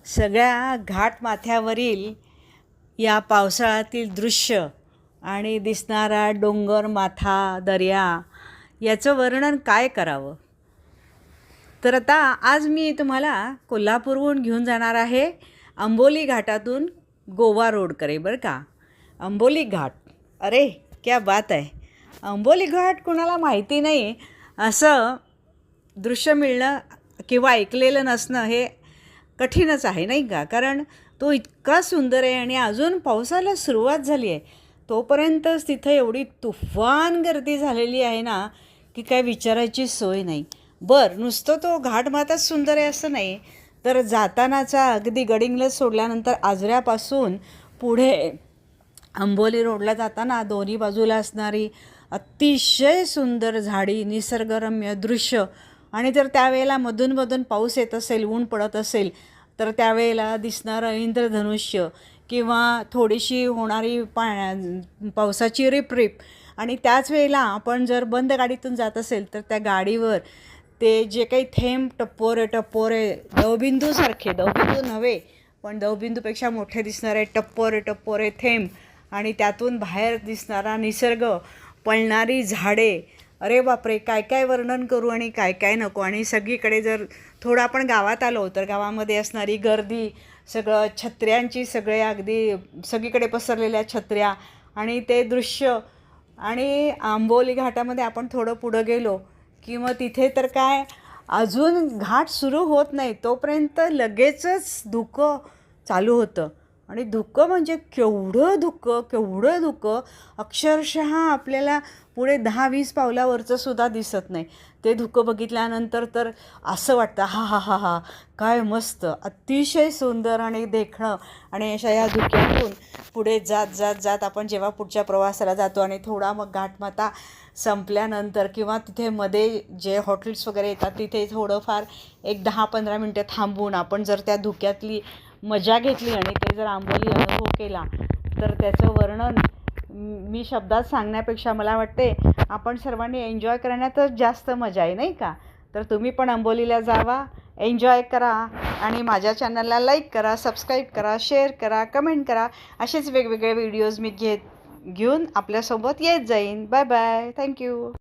सगळ्या घाटमाथ्यावरील या पावसाळ्यातील दृश्य आणि दिसणारा डोंगर माथा दर्या याचं वर्णन काय करावं. तर आता आज मी तुम्हाला कोल्हापूरहून घेऊन जाणार आहे अंबोली घाटातून गोवा रोडकडे बरं का. अंबोली घाट, अरे क्या बात आहे. अंबोली घाट कोणाला माहिती नाही असं दृश्य मिळणं किंवा ऐकलेलं नसणं हे कठीणच आहे नाही का. कारण तो इतका सुंदर आहे आणि अजून पावसाला सुरुवात झाली आहे तोपर्यंतच तिथं एवढी तुफान गर्दी झालेली आहे ना की काय विचारायची सोय नाही. बरं, नुसतं तो घाटमाताच सुंदर आहे असं नाही, तर जातानाचा अगदी गडिंग्लज सोडल्यानंतर आजऱ्यापासून पुढे अंबोली रोडला जाताना दोन्ही बाजूला असणारी अतिशय सुंदर झाडी, निसर्गरम्य दृश्य आणि जर त्यावेळेला मधूनमधून पाऊस येत असेल, ऊन पडत असेल तर त्यावेळेला दिसणारं इंद्रधनुष्य किंवा थोडीशी होणारी पावसाची रिपरिप आणि त्याच वेळेला आपण जर बंद गाडीतून जात असेल तर त्या गाडीवर ते जे काही थेंब टप्पोरे दवबिंदूसारखे, दवबिंदू नव्हे पण दवबिंदूपेक्षा मोठे दिसणारे टप्पोरे थेंब आणि त्यातून बाहेर दिसणारा निसर्ग, पळणारी झाडे, अरे बापरे, काय काय वर्णन करू आणि काय काय नको. आणि सगळीकडे जर थोडं आपण गावात आलो तर गावामध्ये असणारी गर्दी, सगळं छत्र्यांची, अगदी सगळीकडे पसरलेल्या छत्र्या आणि ते दृश्य. आणि आंबोली घाटामध्ये आपण थोडं पुढं गेलो की मग तिथे तर काय, अजून घाट सुरू होत नाही तोपर्यंत लगेचच धुकं चालू होतं. आणि धुकं म्हणजे केवढं धुकं अक्षरशः आपल्याला पुढे 10-20 पावलावरचं सुद्धा दिसत नाही. ते धुकं बघितल्यानंतर तर असं वाटतं हा काय मस्त, अतिशय सुंदर आणि देखणं. आणि अशा या धुक्यातून पुढे जात आपण जेव्हा पुढच्या प्रवासाला जातो आणि थोडा मग घाटमाता संपल्यानंतर किंवा तिथे मध्ये जे हॉटेल्स वगैरे येतात तिथे थोडंफार एक 10-15 मिनटं थांबून आपण जर त्या धुक्यातली मजा घेतली आणि ते जर आंबोली अनुभव केला तर त्याचं वर्णन मी शब्दात सांगण्यापेक्षा मला वाटते आपण सर्वांनी एन्जॉय करण्यातच जास्त मजा आहे नाही का. तर तुम्ही पण अंबोलीला जावा, एन्जॉय करा आणि माझ्या चॅनलला लाईक करा, सबस्क्राईब करा, शेअर करा, कमेंट करा. असेच वेगवेगळे व्हिडिओज मी घेऊन आपल्यासोबत येत जाईन. Bye bye, thank you.